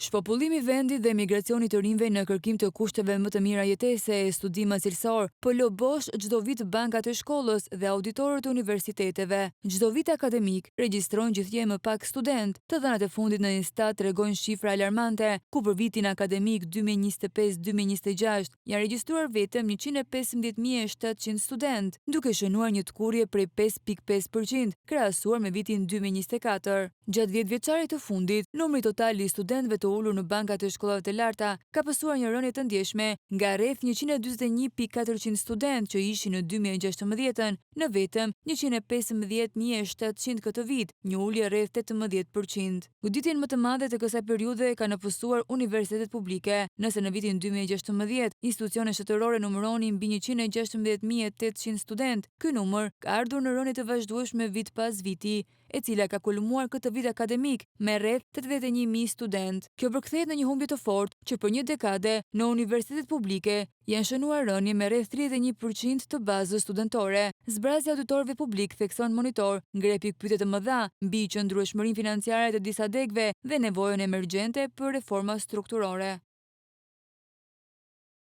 Shpopullimi i vendit dhe migracioni të rinjve në kërkim të kushteve më të mira jetese e studim cilësor po lë bosh çdo vit bankat e shkollës dhe auditorët e universiteteve. Çdo vit akademik regjistrojnë gjithnjë më pak student. Të dhënat e fundit në Instat tregojnë shifra alarmante, ku për vitin akademik 2025-2026 janë regjistruar vetëm 115.700 student, duke shënuar një tkurrje prej 5.5% krahasuar me vitin 2024. Gjatë 10 vjeçarit të fundit, numri total i studentëve të ulur në bankat e shkollave të larta ka pasur një rënje të ndjeshme nga rreth 141.400 studentë që ishin në 2016 në vetëm 115.700 këtë vit, një ulje rreth 18%. Goditjen më të madhe të kësaj periudhe kanë afësuar universitetet publike, nëse në vitin 2016 institucione shtetërore numëronin mbi 116.800 studentë. Ky numër ka ardhur në rënje të vazhdueshme vit pas viti, e cila ka kulmuar këtë vit akademik me rreth 81.000 student. Kjo përkthehet në një humbje të fortë që për një dekade në universitetet publike janë shënuar rënje me rreth 31% të bazës studentore. Zbrazja e auditorëve publik, thekson Monitor, ngre pikpyetje të mëdha mbi qëndrueshmërinë financiare të disa degëve dhe nevojën emergjente për reforma strukturore.